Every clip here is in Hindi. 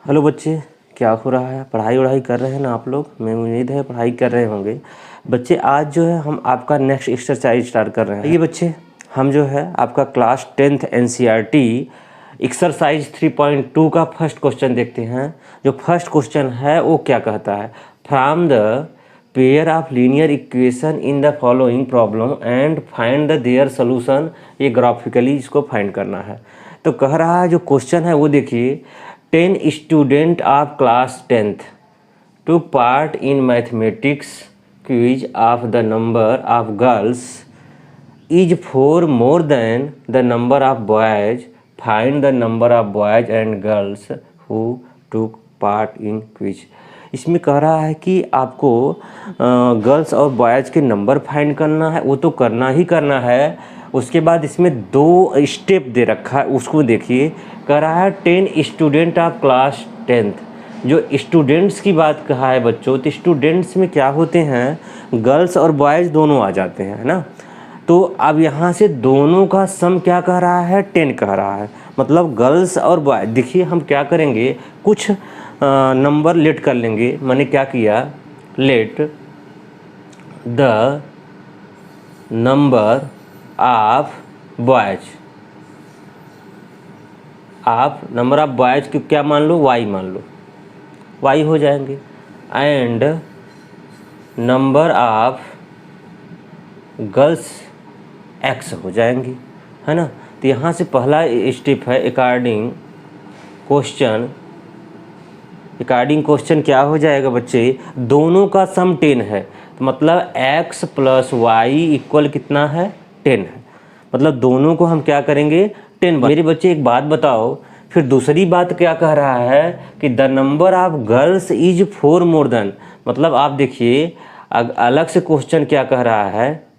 हेलो बच्चे, क्या हो रहा है? पढ़ाई वढ़ाई कर रहे हैं ना आप लोग? मैं उम्मीद है पढ़ाई कर रहे होंगे। बच्चे आज जो है हम आपका नेक्स्ट एक्सरसाइज स्टार्ट कर रहे हैं। ये बच्चे हम जो है आपका क्लास 10th NCERT एक्सरसाइज 3.2 का फर्स्ट क्वेश्चन देखते हैं। जो फर्स्ट क्वेश्चन है वो क्या कहता है, from the pair of linear equation in the following problem and find the their solution. ये ग्राफिकली इसको फाइंड करना है। तो कह रहा है जो क्वेश्चन है वो देखिए, 10 student of class 10th took part in mathematics quiz of the number of girls is 4 more than the number of boys. Find the number of boys and girls who took part in quiz. इसमें कह रहा है कि आपको गर्ल्स और बॉयज़ के नंबर फाइंड करना है। वो तो करना ही करना है। उसके बाद इसमें 2 स्टेप दे रखा है, उसको देखिए। कह रहा है 10 स्टूडेंट ऑफ क्लास 10th। जो स्टूडेंट्स की बात कहा है बच्चों, तो स्टूडेंट्स में क्या होते हैं, गर्ल्स और बॉयज़ दोनों आ जाते हैं, है ना। तो अब यहाँ से दोनों का सम क्या कह रहा है, 10 कह रहा है। मतलब गर्ल्स और बॉय, देखिए हम क्या करेंगे, कुछ नंबर लेट कर लेंगे। मैंने क्या किया, let the number of boys, आप नंबर ऑफ बॉयज को क्या मान लो, वाई मान लो, वाई हो जाएंगे। And number of girls x हो जाएंगी, है ना। तो यहाँ से पहला स्टेप है अकॉर्डिंग क्वेश्चन क्या हो जाएगा बच्चे, दोनों का सम 10 है। तो मतलब x + y इक्वल कितना है, 10 है। मतलब दोनों को हम क्या करेंगे, 10। मेरे बच्चे एक बात बताओ, फिर दूसरी बात क्या कह रहा है कि the number of girls is 4 more than. मतलब आप देखिए अलग से क्वेश्चन क्या कह रहा है,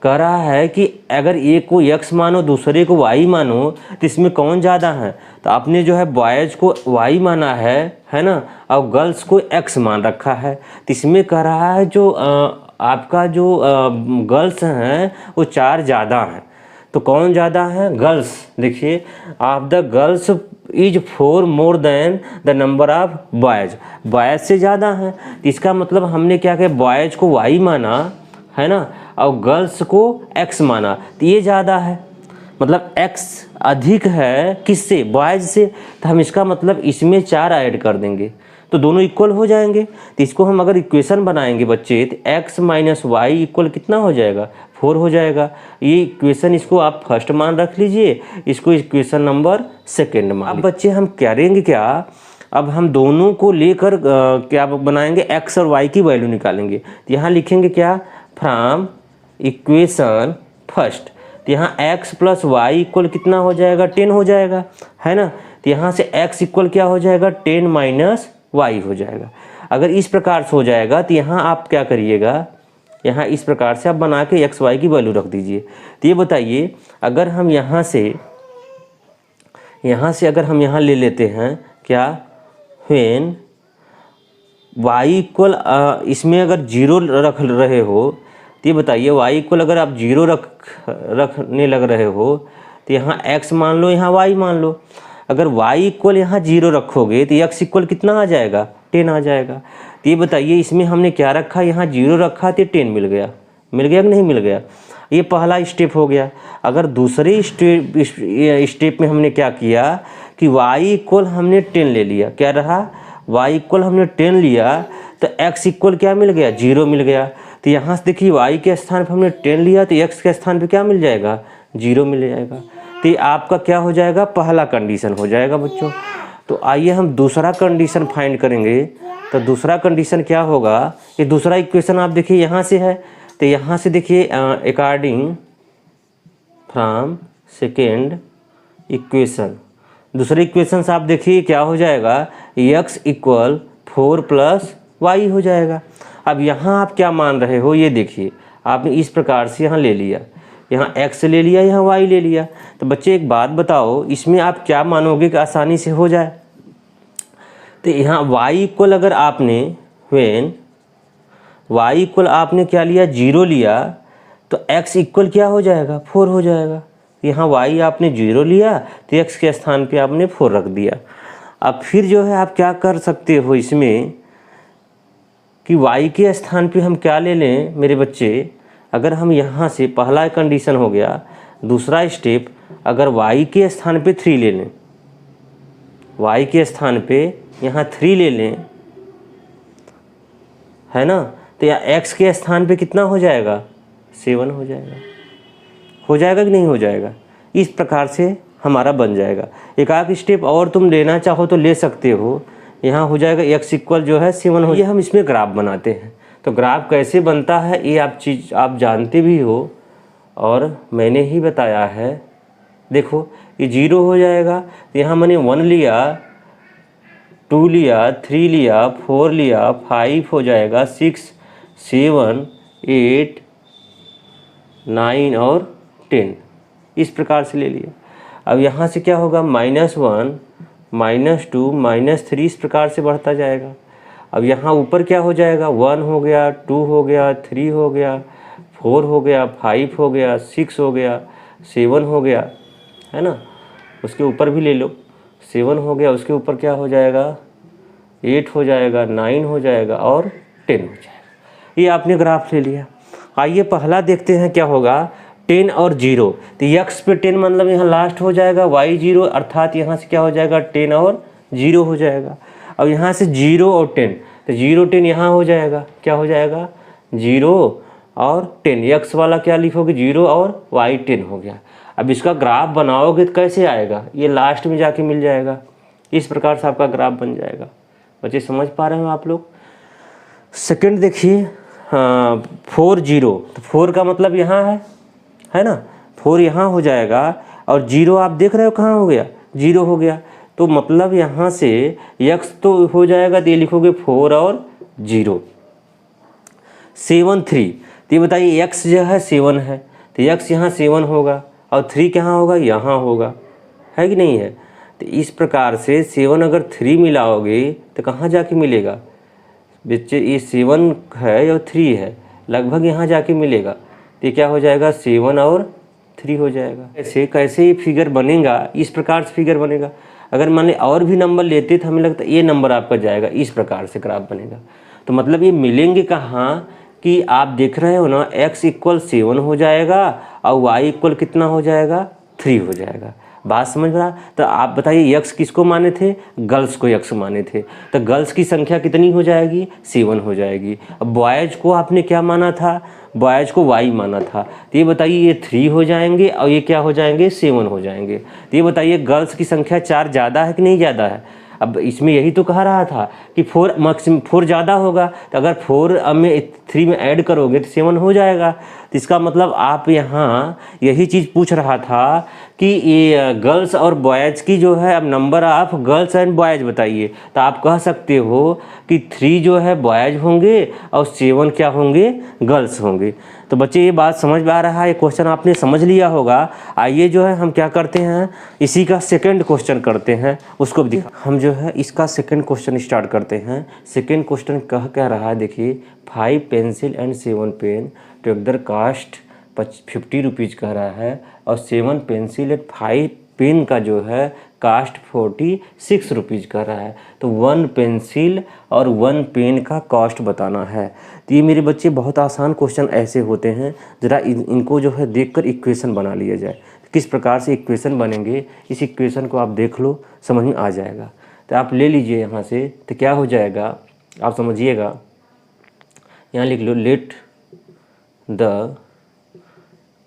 कह रहा है कि अगर एक को x मानो दूसरे को y मानो तो इसमें कौन ज़्यादा है। तो आपने जो है बॉयज़ को y माना है ना, और गर्ल्स को x मान रखा है। तो इसमें कह रहा है जो आपका जो गर्ल्स हैं वो 4 ज़्यादा हैं। तो कौन ज़्यादा है, गर्ल्स। देखिए of the girls is 4 more than the number of boys, boys से ज़्यादा हैं। तो इसका मतलब हमने क्या किया, बॉयज़ को y माना, है ना, और गर्ल्स को x माना। तो ये ज़्यादा है, मतलब x अधिक है किससे, बॉयज़ से। तो हम इसका मतलब इसमें 4 ऐड कर देंगे तो दोनों इक्वल हो जाएंगे। तो इसको हम अगर इक्वेशन बनाएंगे बच्चे, तो x - y इक्वल कितना हो जाएगा, 4 हो जाएगा। ये इक्वेशन, इसको आप फर्स्ट मान रख लीजिए, इसको इक्वेशन नंबर सेकेंड मान। अब बच्चे हम करेंगे क्या, अब हम दोनों को लेकर क्या बनाएंगे, x और y की वैल्यू निकालेंगे। तो यहाँ लिखेंगे क्या, फ्रॉम इक्वेशन फर्स्ट। तो यहाँ x + y इक्वल कितना हो जाएगा, 10 हो जाएगा, है ना। तो यहाँ से x इक्वल क्या हो जाएगा, 10 - y हो जाएगा। अगर इस प्रकार से हो जाएगा तो यहाँ आप क्या करिएगा, यहाँ इस प्रकार से आप बना के x y की वैल्यू रख दीजिए। तो ये बताइए, अगर हम यहाँ से अगर हम यहाँ ले लेते हैं क्या, व्हेन y इक्वल, इसमें अगर 0 रख रहे हो, तो ये बताइए y इक्वल अगर आप 0 रखने लग रहे हो तो यहाँ x मान लो, यहाँ y मान लो। अगर y इक्वल यहाँ 0 रखोगे तो x इक्वल कितना आ जाएगा, 10 आ जाएगा। तो ये बताइए इसमें हमने क्या रखा, यहाँ 0 रखा तो 10 मिल गया कि नहीं मिल गया। ये पहला स्टेप हो गया। अगर दूसरे स्टेप में हमने क्या किया कि y इक्वल हमने 10 ले लिया, क्या रहा, y इक्वल हमने 10 लिया, तो x इक्वल क्या मिल गया, 0 मिल गया। तो यहाँ से देखिए y के स्थान पर हमने 10 लिया, तो x के स्थान पे क्या मिल जाएगा, 0 मिल जाएगा। तो ये आपका क्या हो जाएगा, पहला कंडीशन हो जाएगा बच्चों। तो आइए हम दूसरा कंडीशन फाइंड करेंगे। तो दूसरा कंडीशन क्या होगा, ये दूसरा इक्वेशन आप देखिए यहाँ से है। तो यहाँ से देखिए अकॉर्डिंग फ्रॉम सेकेंड इक्वेशन, दूसरे इक्वेशन से आप देखिए क्या हो जाएगा, x इक्वल 4 + y हो जाएगा। अब यहाँ आप क्या मान रहे हो, ये देखिए आपने इस प्रकार से यहाँ ले लिया, यहाँ x ले लिया, यहाँ y ले लिया। तो बच्चे एक बात बताओ, इसमें आप क्या मानोगे कि आसानी से हो जाए। तो यहाँ y इक्वल अगर आपने व्हेन y इक्वल आपने क्या लिया, 0 लिया, तो x इक्वल क्या हो जाएगा, 4 हो जाएगा। तो यहाँ y आपने 0 लिया तो x के स्थान पे आपने 4 रख दिया। अब फिर जो है आप क्या कर सकते हो इसमें कि y के स्थान पे हम क्या ले लें मेरे बच्चे, अगर हम यहाँ से पहला कंडीशन हो गया, दूसरा स्टेप अगर y के स्थान पे 3 ले लें, y के स्थान पे यहाँ 3 ले लें, है ना, तो या x के स्थान पे कितना हो जाएगा, 7 हो जाएगा। हो जाएगा कि नहीं हो जाएगा? इस प्रकार से हमारा बन जाएगा। एक आध स्टेप और तुम लेना चाहो तो ले सकते हो। यहाँ हो जाएगा x इक्वल जो है 7 हो। ये हम इसमें ग्राफ बनाते हैं। तो ग्राफ कैसे बनता है ये आप जानते भी हो और मैंने ही बताया है। देखो ये 0 हो जाएगा, तो यहाँ मैंने 1 लिया, 2 लिया, 3 लिया, 4 लिया, 5 हो जाएगा, 6, 7, 8, 9 और 10 इस प्रकार से ले लिया। अब यहाँ से क्या होगा, -1, -2, -3 इस प्रकार से बढ़ता जाएगा। अब यहाँ ऊपर क्या हो जाएगा, 1 हो गया, 2 हो गया, 3 हो गया, 4 हो गया, 5 हो गया, 6 हो गया, 7 हो गया, है ना। उसके ऊपर भी ले लो, 7 हो गया, उसके ऊपर क्या हो जाएगा, 8 हो जाएगा, 9 हो जाएगा और 10 हो जाएगा। ये आपने ग्राफ ले लिया। आइए पहला देखते हैं क्या होगा, 10 और 0। तो x पे 10 मतलब यहाँ लास्ट हो जाएगा, y 0 अर्थात यहाँ से क्या हो जाएगा, 10 और 0 हो जाएगा। अब यहाँ से 0 और 10, तो 0 10 यहाँ हो जाएगा, क्या हो जाएगा, 0 और 10। x वाला क्या लिखोगे, 0 और y 10 हो गया। अब इसका ग्राफ बनाओगे तो कैसे आएगा, ये लास्ट में जाके मिल जाएगा। इस प्रकार से आपका ग्राफ बन जाएगा। बच्चे समझ पा रहे हो आप लोग? सेकंड देखिए, 4 0, तो 4 का मतलब यहाँ है ना, 4 यहाँ हो जाएगा और 0 आप देख रहे हो कहाँ हो गया, 0 हो गया। तो मतलब यहाँ से x तो हो जाएगा, तो ये लिखोगे 4 और 0। 7 3, तो ये बताइए x जो है 7 है, तो x यहाँ 7 होगा और 3 कहाँ होगा, यहाँ होगा, है कि नहीं है। तो इस प्रकार से 7 अगर 3 मिलाओगे तो कहाँ जाके मिलेगा बच्चे, ये 7 है और 3 है, लगभग यहाँ जाके मिलेगा। तो ये क्या हो जाएगा, 7 और 3 हो जाएगा। ऐसे कैसे ये फिगर बनेगा, इस प्रकार से फिगर बनेगा। अगर मान ली और भी नंबर लेते तो हमें लगता है ये नंबर आपका जाएगा, इस प्रकार से ग्राफ बनेगा। तो मतलब ये मिलेंगे कहाँ कि आप देख रहे हो ना, x इक्वल 7 हो जाएगा और y इक्वल कितना हो जाएगा, 3 हो जाएगा। बात समझ रहा? तो आप बताइए x किसको माने थे, गर्ल्स को x माने थे, तो गर्ल्स की संख्या कितनी हो जाएगी, 7 हो जाएगी। अब बॉयज़ को आपने क्या माना था, बॉयज़ को y माना था। तो ये बताइए ये 3 हो जाएंगे और ये क्या हो जाएंगे, 7 हो जाएंगे। तो ये बताइए गर्ल्स की संख्या 4 ज़्यादा है कि नहीं ज़्यादा है। अब इसमें यही तो कह रहा था कि 4 मैक्सिमम 4 ज़्यादा होगा, तो अगर 4 में 3 में ऐड करोगे तो 7 हो जाएगा। तो इसका मतलब आप यहाँ यही चीज़ पूछ रहा था कि ये गर्ल्स और बॉयज़ की जो है, अब number of girls and boys बताइए। तो आप कह सकते हो कि 3 जो है बॉयज़ होंगे और 7 क्या होंगे, गर्ल्स होंगे। तो बच्चे ये बात समझ में आ रहा है, ये क्वेश्चन आपने समझ लिया होगा। आइए जो है हम क्या करते हैं, इसी का सेकंड क्वेश्चन करते हैं, उसको भी दिखा। हम जो है इसका सेकंड क्वेश्चन स्टार्ट करते हैं। सेकंड क्वेश्चन कह क्या रहा है, देखिए 5 pencil and 7 pen together cost 50 rupees कह रहा है और 7 पेंसिल एंड 5 पेन का जो है कास्ट 46 रुपीज़ कह रहा है। तो 1 पेंसिल और 1 पेन का कॉस्ट बताना है। तो ये मेरे बच्चे बहुत आसान क्वेश्चन ऐसे होते हैं, ज़रा इनको जो है देखकर इक्वेशन बना लिया जाए। किस प्रकार से इक्वेशन बनेंगे, इस इक्वेशन को आप देख लो, समझ में आ जाएगा। तो आप ले लीजिए यहाँ से, तो क्या हो जाएगा आप समझिएगा, यहाँ लिख लो, let the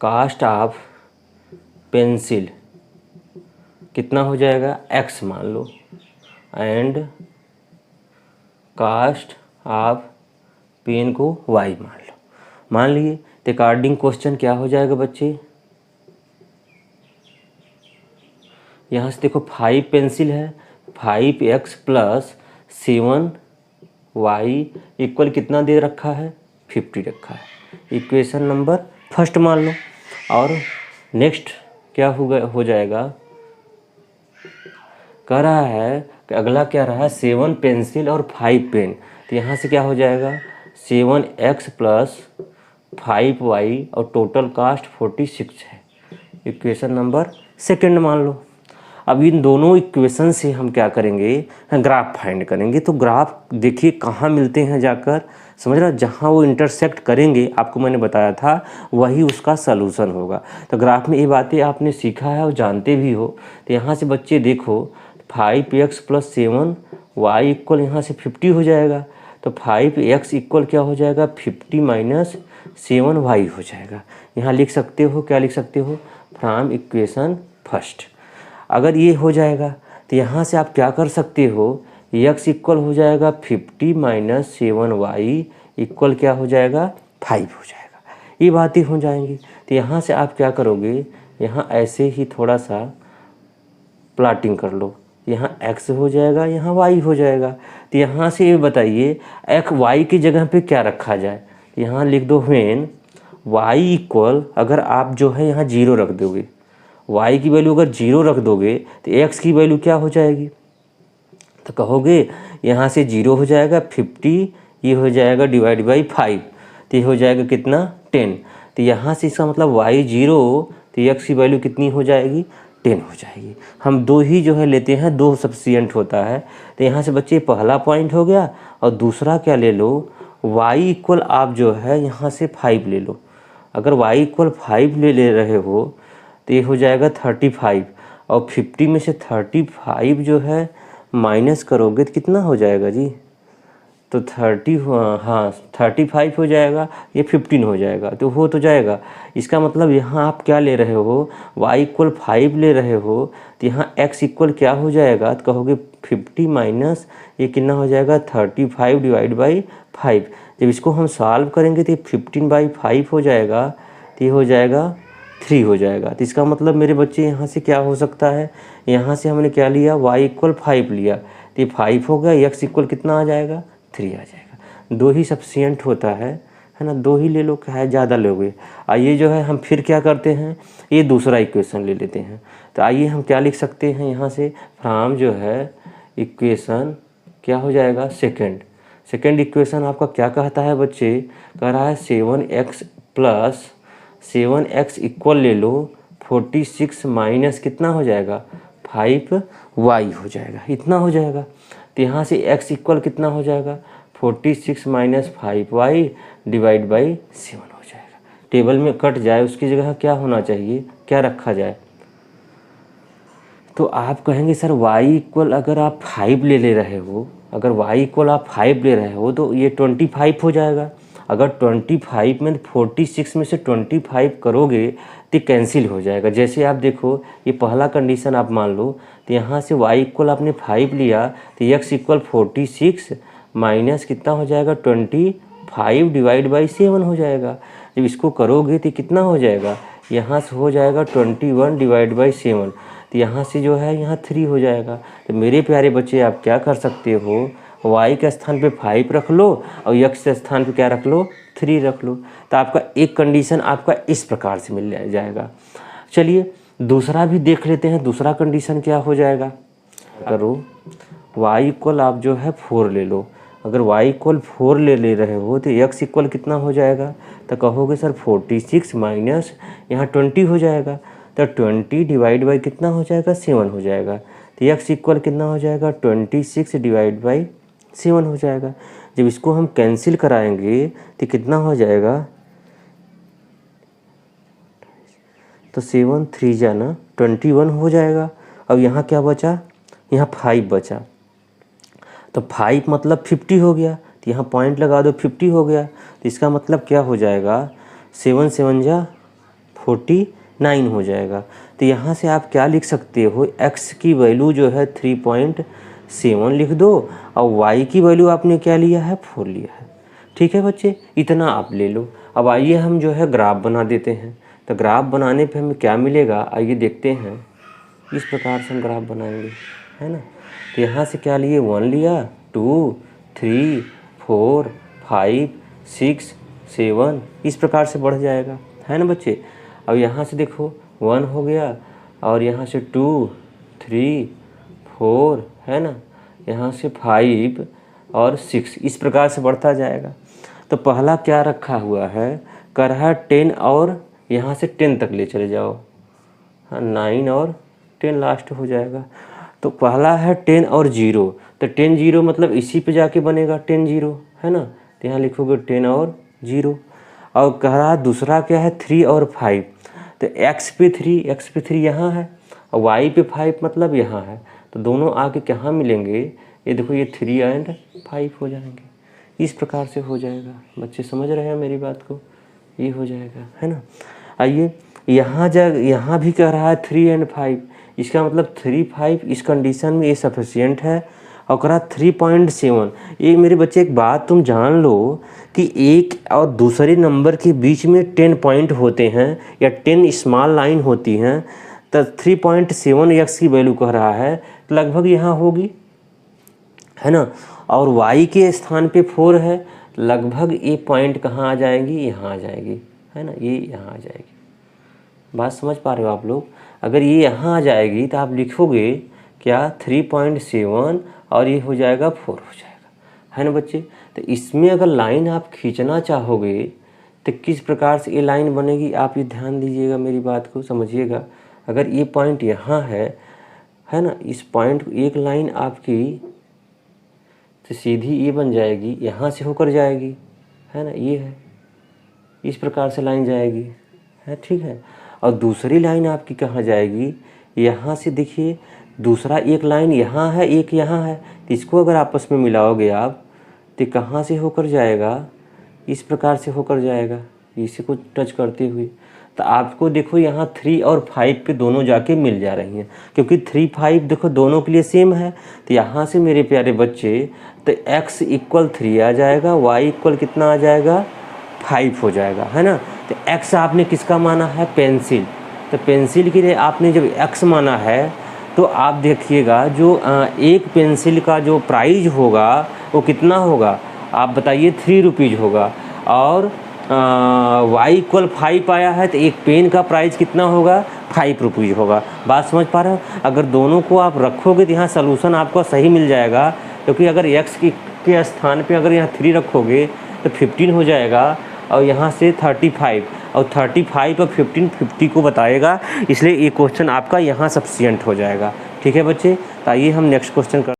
cost of pencil कितना हो जाएगा, x मान लो, एंड कास्ट ऑफ पेन को y मान लो। मान लिए तो अकॉर्डिंग क्वेश्चन क्या हो जाएगा बच्चे, यहाँ से देखो 5 पेंसिल है, 5x प्लस 7y इक्वल कितना दे रखा है, 50 रखा है। इक्वेशन नंबर फर्स्ट मान लो। और नेक्स्ट क्या हो जाएगा, कह रहा है कि अगला क्या रहा, 7 पेंसिल और 5 पेन। तो यहाँ से क्या हो जाएगा, 7x प्लस 5y और टोटल कास्ट 46 है। इक्वेशन नंबर सेकंड मान लो। अब इन दोनों इक्वेशन से हम क्या करेंगे, ग्राफ फाइंड करेंगे। तो ग्राफ देखिए कहाँ मिलते हैं जाकर, समझ रहे हो, जहाँ वो इंटरसेक्ट करेंगे आपको मैंने बताया था वही उसका सलूशन होगा। तो ग्राफ में ये बातें आपने सीखा है और जानते भी हो। तो यहाँ से बच्चे देखो 5x + 7 y इक्वल यहाँ से 50 हो जाएगा। तो 5x इक्वल क्या हो जाएगा, 50 - 7y हो जाएगा। यहाँ लिख सकते हो, क्या लिख सकते हो, फ्रॉम इक्वेशन फर्स्ट। अगर ये हो जाएगा तो यहाँ से आप क्या कर सकते हो, x इक्वल हो जाएगा 50 - 7y इक्वल क्या हो जाएगा, 5 हो जाएगा। ये बातें हो जाएंगी। तो यहाँ से आप क्या करोगे, यहाँ ऐसे ही थोड़ा सा प्लाटिंग कर लो, यहाँ x हो जाएगा, यहाँ y हो जाएगा। तो यहाँ से ये बताइए y की जगह पे क्या रखा जाए। यहाँ लिख दो व्हेन y इक्वल, अगर आप जो है यहाँ 0 रख दोगे, y की वैल्यू अगर 0 रख दोगे तो x की वैल्यू क्या हो जाएगी, तो कहोगे यहाँ से 0 हो जाएगा 50, ये हो जाएगा डिवाइड बाई 5, तो ये हो जाएगा कितना 10। तो यहाँ से इसका मतलब y 0, तो x की वैल्यू कितनी हो जाएगी, 10 हो जाएगी। हम दो ही जो है लेते हैं, दो सफिशिएंट होता है। तो यहाँ से बच्चे पहला पॉइंट हो गया। और दूसरा क्या ले लो, y इक्वल आप जो है यहाँ से 5 ले लो। अगर y इक्वल 5 ले रहे हो तो ये हो जाएगा 35, और 50 में से 35 जो है माइनस करोगे तो कितना हो जाएगा जी, तो 35 हो जाएगा, ये 15 हो जाएगा, तो हो तो जाएगा। इसका मतलब यहाँ आप क्या ले रहे हो, y इक्वल 5 ले रहे हो, तो यहाँ x इक्वल क्या हो जाएगा, तो कहोगे 50 माइनस ये कितना हो जाएगा 35 डिवाइड बाई 5। जब इसको हम सॉल्व करेंगे तो 15/5 हो जाएगा, तो ये हो जाएगा 3 हो जाएगा। तो इसका मतलब मेरे बच्चे यहाँ से क्या हो सकता है, यहाँ से हमने क्या लिया, y इक्वल 5 लिया, तो ये 5 हो गया, x इक्वल कितना आ जाएगा, 3 आ जाएगा। दो ही सफिशिएंट होता है ना, दो ही ले लो, क्या है ज़्यादा लोगे। आइए जो है हम फिर क्या करते हैं, ये दूसरा इक्वेशन ले लेते हैं। तो आइए हम क्या लिख सकते हैं, यहाँ से फ्रॉम जो है इक्वेशन क्या हो जाएगा, सेकेंड इक्वेशन आपका क्या कहता है बच्चे, कह रहा है 7x + 7x इक्वल ले लो 46 माइनस कितना हो जाएगा 5y हो जाएगा, इतना हो जाएगा। तो यहाँ से x इक्वल कितना हो जाएगा 46 - 5y डिवाइड बाई 7 हो जाएगा। टेबल में कट जाए, उसकी जगह क्या होना चाहिए, क्या रखा जाए। तो आप कहेंगे सर y इक्वल अगर आप 5 ले रहे हो, अगर y इक्वल आप 5 ले रहे हो तो ये 25 हो जाएगा। अगर 25 में 46 में से 25 करोगे तो कैंसिल हो जाएगा। जैसे आप देखो ये पहला कंडीशन आप मान लो, तो यहाँ से y इक्वल आपने 5 लिया, तो x इक्वल 46 माइनस कितना हो जाएगा 25 डिवाइड बाई 7 हो जाएगा। जब इसको करोगे तो कितना हो जाएगा, यहाँ से हो जाएगा 21 डिवाइड बाई 7, तो यहाँ से जो है यहाँ 3 हो जाएगा। तो मेरे प्यारे बच्चे आप क्या कर सकते हो, y के स्थान पे 5 रख लो और x के स्थान पे क्या रख लो, 3 रख लो। तो आपका एक कंडीशन आपका इस प्रकार से मिल जाएगा। चलिए दूसरा भी देख लेते हैं, दूसरा कंडीशन क्या हो जाएगा। करो y इक्वल आप जो है 4 ले लो। अगर y इक्वल 4 ले रहे हो तो x इक्वल कितना हो जाएगा, तो कहोगे सर 46 माइनस यहाँ 20 हो जाएगा, तो 20 डिवाइड बाई कितना हो जाएगा 7 हो जाएगा। तो x इक्वल कितना हो जाएगा 26 डिवाइड बाई 7 हो जाएगा। जब इसको हम कैंसिल कराएंगे तो कितना हो जाएगा, तो 7 3 जाना 21 हो जाएगा। अब यहाँ क्या बचा, यहाँ 5 बचा, तो 5 मतलब 50 हो गया, तो यहाँ पॉइंट लगा दो 50 हो गया। तो इसका मतलब क्या हो जाएगा, 7 7 जा 49 हो जाएगा। तो यहाँ से आप क्या लिख सकते हो, x की वैल्यू जो है 3.7 लिख दो और y की वैल्यू आपने क्या लिया है 4 लिया है। ठीक है बच्चे, इतना आप ले लो। अब आइए हम जो है ग्राफ बना देते हैं। तो ग्राफ बनाने पे हमें क्या मिलेगा, आइए देखते हैं। इस प्रकार से हम ग्राफ बनाएंगे, है ना। तो यहाँ से क्या लिए, 1 लिया, 2 3 4 5 6 7, इस प्रकार से बढ़ जाएगा, है ना बच्चे। अब यहाँ से देखो 1 हो गया और यहाँ से 2 3 4, है ना, यहाँ से 5 और 6, इस प्रकार से बढ़ता जाएगा। तो पहला क्या रखा हुआ है, कर रहा है 10 और यहाँ से 10 तक ले चले जाओ, हाँ 9 और 10 लास्ट हो जाएगा। तो पहला है 10 और 0, तो 10 0 मतलब इसी पे जाके बनेगा 10 0, है ना। तो यहाँ लिखोगे 10 और 0। और कह रहा है दूसरा क्या है 3 और 5, तो x पे 3 यहाँ है और y पे 5 मतलब यहाँ है, तो दोनों आके कहाँ मिलेंगे, ये देखो ये 3 और 5 हो जाएंगे। इस प्रकार से हो जाएगा। बच्चे समझ रहे हैं मेरी बात को, ये हो जाएगा, है ना। आइए यहाँ भी कह रहा है 3 और 5, इसका मतलब 3 5 इस कंडीशन में ये सफिशियंट है। और कह रहा 3.7। ये मेरे बच्चे एक बात तुम जान लो कि एक और दूसरे नंबर के बीच में 10 पॉइंट होते हैं या 10 स्मॉल लाइन होती हैं, तो 3.7 x की वैल्यू कह रहा है, तो लगभग यहाँ होगी, है ना। और y के स्थान पे 4 है, लगभग ये पॉइंट कहाँ आ जाएंगी, यहाँ आ जाएगी, है ना, ये यहाँ आ जाएगी। बात समझ पा रहे हो आप लोग। अगर ये यहाँ आ जाएगी तो आप लिखोगे क्या 3.7 और ये हो जाएगा 4 हो जाएगा, है ना बच्चे। तो इसमें अगर लाइन आप खींचना चाहोगे तो किस प्रकार से ये लाइन बनेगी, आप ये ध्यान दीजिएगा, मेरी बात को समझिएगा। अगर ये पॉइंट यहाँ है ना, इस पॉइंट एक लाइन आपकी तो सीधी ये बन जाएगी, यहाँ से होकर जाएगी, है ना, ये है, इस प्रकार से लाइन जाएगी, है, ठीक है। और दूसरी लाइन आपकी कहाँ जाएगी, यहाँ से देखिए, दूसरा एक लाइन यहाँ है, एक यहाँ है, तो इसको अगर आपस में मिलाओगे आप तो कहाँ से होकर जाएगा, इस प्रकार से होकर जाएगा, इसी को टच करते हुए। तो आपको देखो यहाँ 3 और 5 पे दोनों जाके मिल जा रही हैं, क्योंकि 3 5 देखो दोनों के लिए सेम है। तो यहाँ से मेरे प्यारे बच्चे तो x इक्वल 3 आ जाएगा, y इक्वल कितना आ जाएगा 5 हो जाएगा, है ना। तो x आपने किसका माना है, पेंसिल। तो पेंसिल के लिए आपने जब x माना है तो आप देखिएगा जो एक पेंसिल का जो प्राइस होगा वो कितना होगा, आप बताइए 3 रुपीज़ होगा। और y इक्वल 5 आया है तो एक पेन का प्राइस कितना होगा, 5 रुपीज़ होगा। बात समझ पा रहे हो। अगर दोनों को आप रखोगे तो यहाँ सलूशन आपको सही मिल जाएगा, क्योंकि अगर x के स्थान पे अगर यहाँ 3 रखोगे तो 15 हो जाएगा, और यहाँ से 35, और 35 और 15 50 को बताएगा, इसलिए ये क्वेश्चन आपका यहाँ सफिशिएंट हो जाएगा। ठीक है बच्चे, तो आइए हम नेक्स्ट क्वेश्चन कर